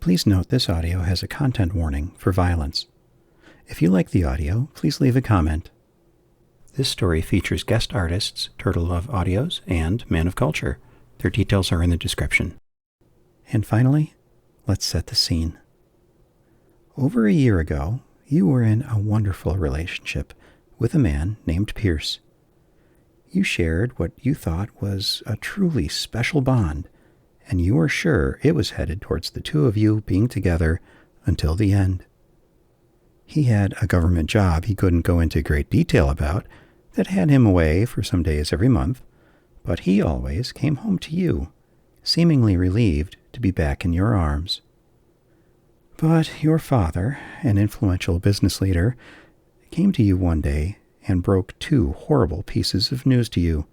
Please note this audio has a content warning for violence. If you like the audio, please leave a comment. This story features guest artists Turtle Love Audios and Man of Culture. Their details are in the description. And finally, let's set the scene. Over a year ago, you were in a wonderful relationship with a man named Pierce. You shared what you thought was a truly special bond, and you were sure it was headed towards the two of you being together until the end. He had a government job he couldn't go into great detail about that had him away for some days every month, but he always came home to you, seemingly relieved to be back in your arms. But your father, an influential business leader, came to you one day and broke two horrible pieces of news to you.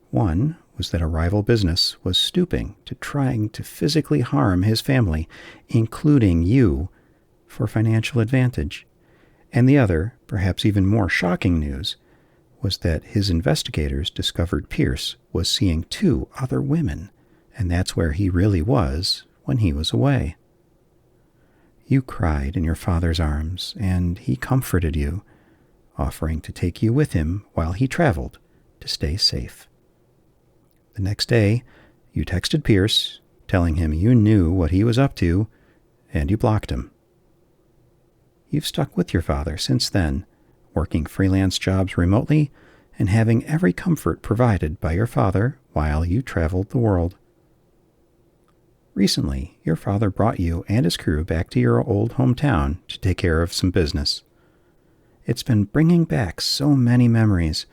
One was that a rival business was stooping to trying to physically harm his family, including you, for financial advantage. And the other, perhaps even more shocking news, was that his investigators discovered Pierce was seeing two other women, and that's where he really was when he was away. You cried in your father's arms, and he comforted you, offering to take you with him while he traveled to stay safe. The next day, you texted Pierce, telling him you knew what he was up to, and you blocked him. You've stuck with your father since then, working freelance jobs remotely and having every comfort provided by your father while you traveled the world. Recently, your father brought you and his crew back to your old hometown to take care of some business. It's been bringing back so many memories,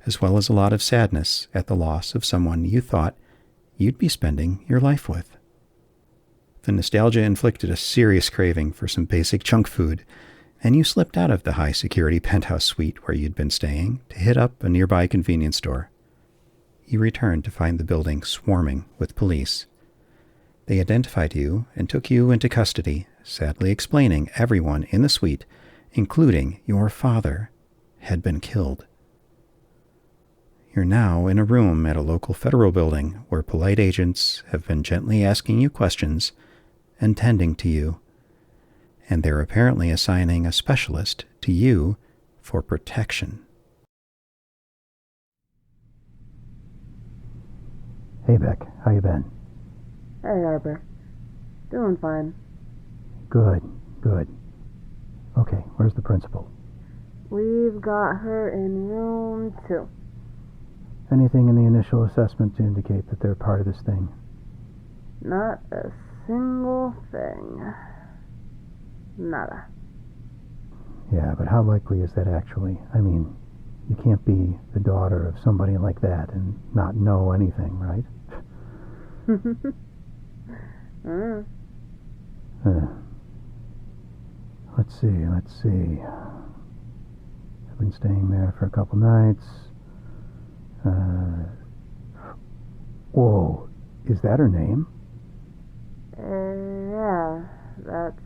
as well as a lot of sadness at the loss of someone you thought you'd be spending your life with. The nostalgia inflicted a serious craving for some basic junk food, and you slipped out of the high-security penthouse suite where you'd been staying to hit up a nearby convenience store. You returned to find the building swarming with police. They identified you and took you into custody, sadly explaining everyone in the suite, including your father, had been killed. You're now in a room at a local federal building where polite agents have been gently asking you questions and tending to you, and they're apparently assigning a specialist to you for protection. Hey, Beck. How you been? Hey, Arbor. Doing fine. Good. Okay, where's the principal? We've got her in room 2. Anything in the initial assessment to indicate that they're part of this thing? Not a single thing. Nada. Yeah, but how likely is that actually? I mean, you can't be the daughter of somebody like that and not know anything, right? Let's see. I've been staying there for a couple nights. Whoa, is that her name? Yeah, that's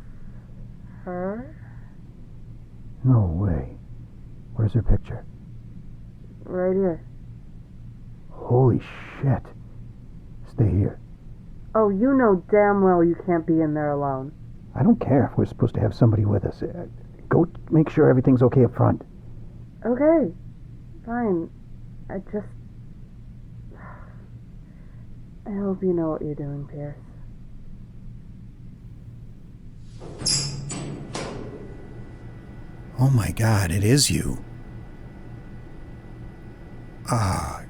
her. No way. Where's her picture? Right here. Holy shit. Stay here. Oh, you know damn well you can't be in there alone. I don't care if we're supposed to have somebody with us. Go make sure everything's okay up front. Okay, fine. I hope you know what you're doing, Pierce. Oh my God, it is you. I'm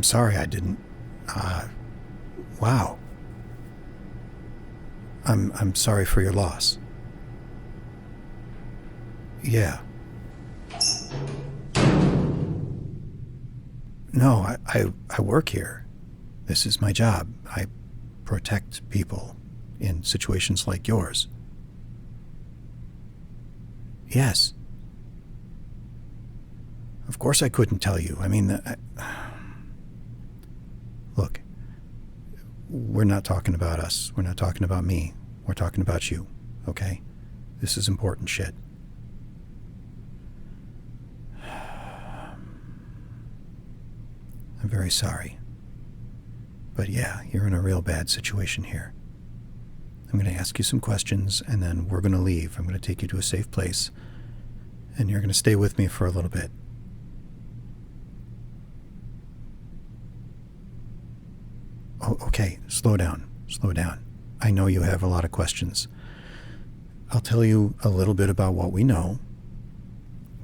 sorry I didn't. Wow. I'm sorry for your loss. Yeah. No, I work here. This is my job. I protect people in situations like yours. Yes. Of course I couldn't tell you. I mean, look, we're not talking about us. We're not talking about me. We're talking about you, okay? This is important shit. I'm very sorry. But yeah, you're in a real bad situation here. I'm going to ask you some questions, and then we're going to leave. I'm going to take you to a safe place, and you're going to stay with me for a little bit. Oh, okay, slow down. I know you have a lot of questions. I'll tell you a little bit about what we know,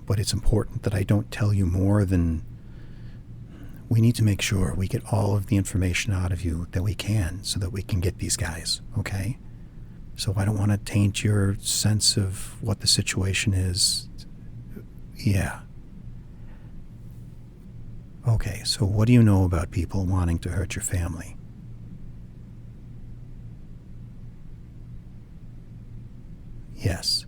but it's important that I don't tell you more than... We need to make sure we get all of the information out of you that we can so that we can get these guys, okay? So I don't want to taint your sense of what the situation is. Yeah. Okay, so what do you know about people wanting to hurt your family? Yes.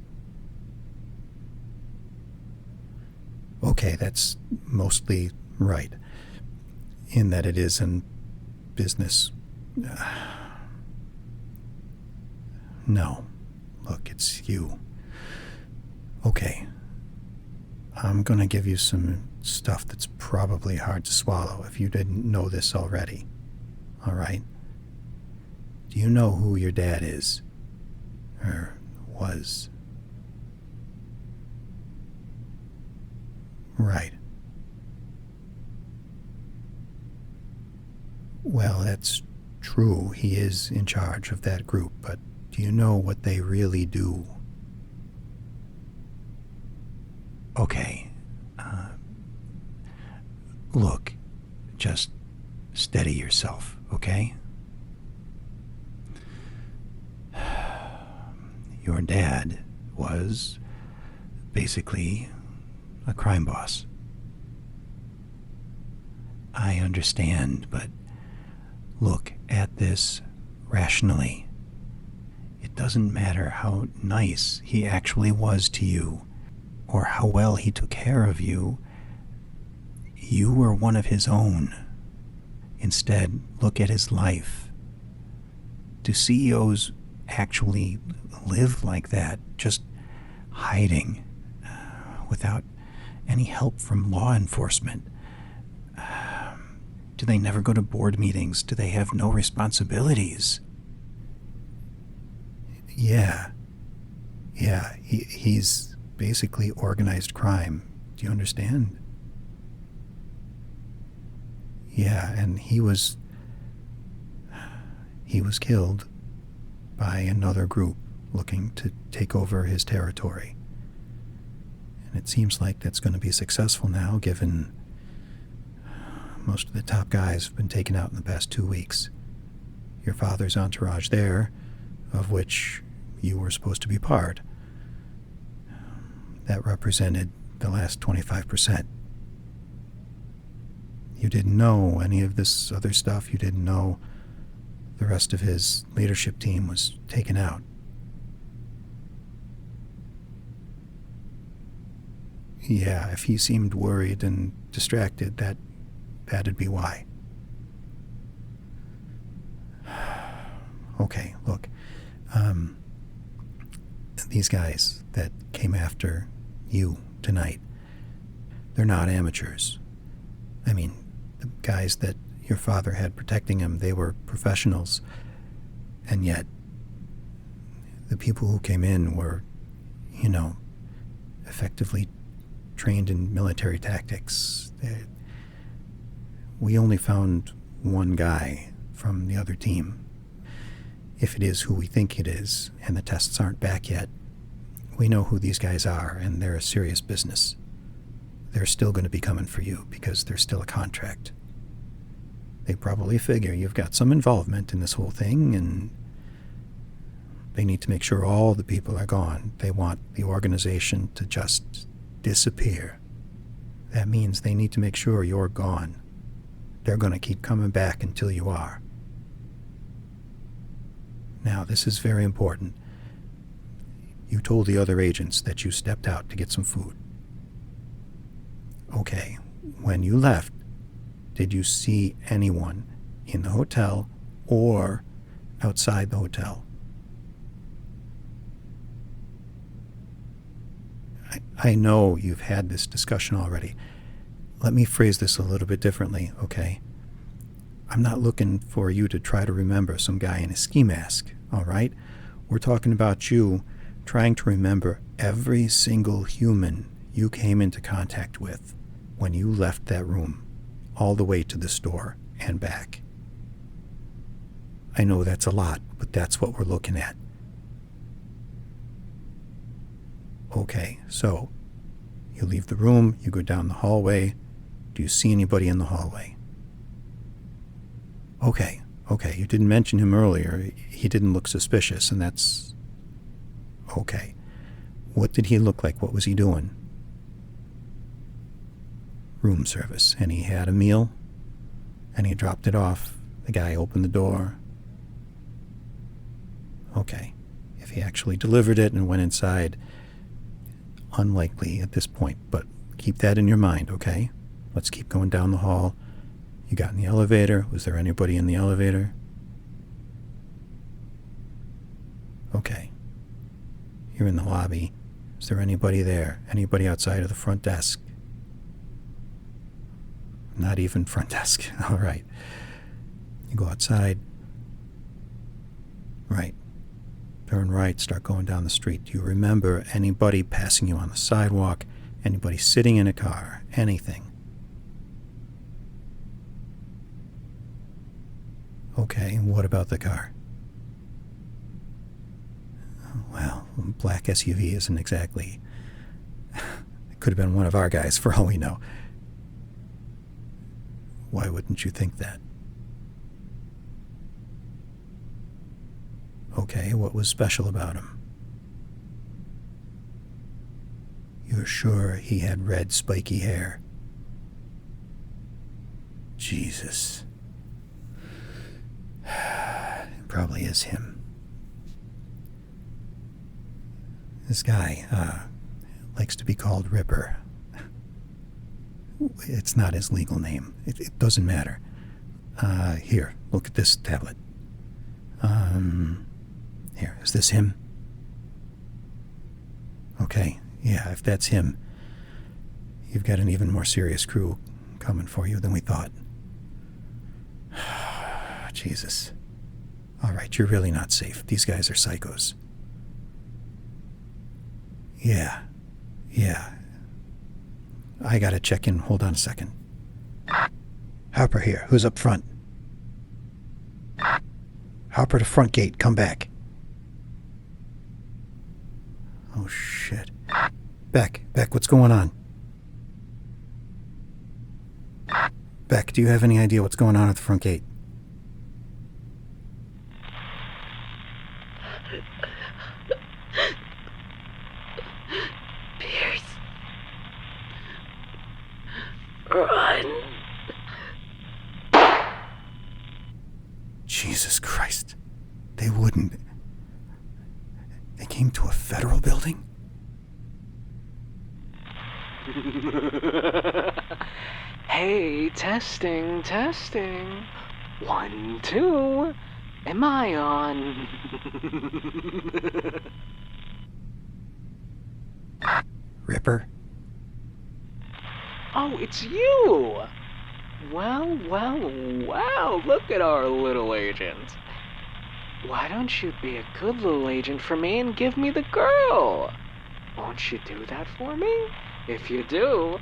Okay, that's mostly right, in that it is in business. No. Look, it's you. Okay. I'm going to give you some stuff that's probably hard to swallow if you didn't know this already. All right? Do you know who your dad is? Or was? Right. Well, that's true. He is in charge of that group, but do you know what they really do? Okay. Look, just steady yourself, okay? Your dad was basically a crime boss. I understand, but look at this rationally. It doesn't matter how nice he actually was to you, or how well he took care of you. You were one of his own. Instead, look at his life. Do CEOs actually live like that, just hiding, without any help from law enforcement? Do they never go to board meetings? Do they have no responsibilities? Yeah. He's basically organized crime. Do you understand? Yeah, and he was killed by another group looking to take over his territory. And it seems like that's going to be successful now, given most of the top guys have been taken out in the past 2 weeks. Your father's entourage there, of which you were supposed to be part, that represented the last 25%. You didn't know any of this other stuff. You didn't know the rest of his leadership team was taken out. Yeah, if he seemed worried and distracted, that'd be why. Okay, look. These guys that came after you tonight, they're not amateurs. I mean, the guys that your father had protecting him, they were professionals. And yet, the people who came in were, effectively trained in military tactics. We only found one guy from the other team. If it is who we think it is, and the tests aren't back yet, we know who these guys are, and they're a serious business. They're still going to be coming for you because there's still a contract. They probably figure you've got some involvement in this whole thing, and they need to make sure all the people are gone. They want the organization to just disappear. That means they need to make sure you're gone. They're going to keep coming back until you are. Now, this is very important. You told the other agents that you stepped out to get some food. Okay, when you left, did you see anyone in the hotel or outside the hotel? I know you've had this discussion already. Let me phrase this a little bit differently, okay? I'm not looking for you to try to remember some guy in a ski mask, all right? We're talking about you trying to remember every single human you came into contact with when you left that room, all the way to the store and back. I know that's a lot, but that's what we're looking at. Okay, so you leave the room, you go down the hallway. Do you see anybody in the hallway? Okay, you didn't mention him earlier. He didn't look suspicious, and that's... Okay. What did he look like? What was he doing? Room service. And he had a meal, and he dropped it off. The guy opened the door. Okay. If he actually delivered it and went inside, unlikely at this point, but keep that in your mind, okay? Let's keep going down the hall. You got in the elevator. Was there anybody in the elevator? Okay. You're in the lobby. Is there anybody there? Anybody outside of the front desk? Not even front desk. All right. You go outside. Right. Turn right, start going down the street. Do you remember anybody passing you on the sidewalk? Anybody sitting in a car? Anything? Okay, what about the car? Well, black SUV isn't exactly... It could have been one of our guys, for all we know. Why wouldn't you think that? Okay, what was special about him? You're sure he had red, spiky hair? Jesus. It probably is him. This guy likes to be called Ripper. It's not his legal name. It doesn't matter. Here, look at this tablet. Here, is this him? Okay, yeah, if that's him, you've got an even more serious crew coming for you than we thought. Jesus. All right, you're really not safe. These guys are psychos. Yeah. I gotta check in. Hold on a second. Hopper here. Who's up front? Hopper to front gate. Come back. Oh, shit. Beck, what's going on? Beck, do you have any idea what's going on at the front gate? Pierce. Run. Jesus Christ. They wouldn't. They came to a federal building? Hey, testing. 1, 2. Am I on? Ripper? Oh, it's you! Well, look at our little agent. Why don't you be a good little agent for me and give me the girl? Won't you do that for me? If you do,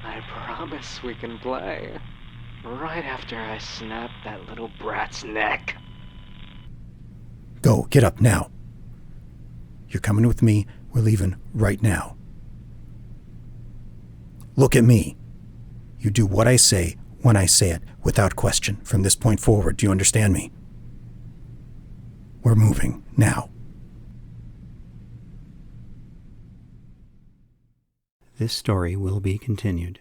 I promise we can play. Right after I snap that little brat's neck. Go, get up now. You're coming with me. We're leaving right now. Look at me. You do what I say when I say it, without question, from this point forward. Do you understand me? We're moving now. This story will be continued.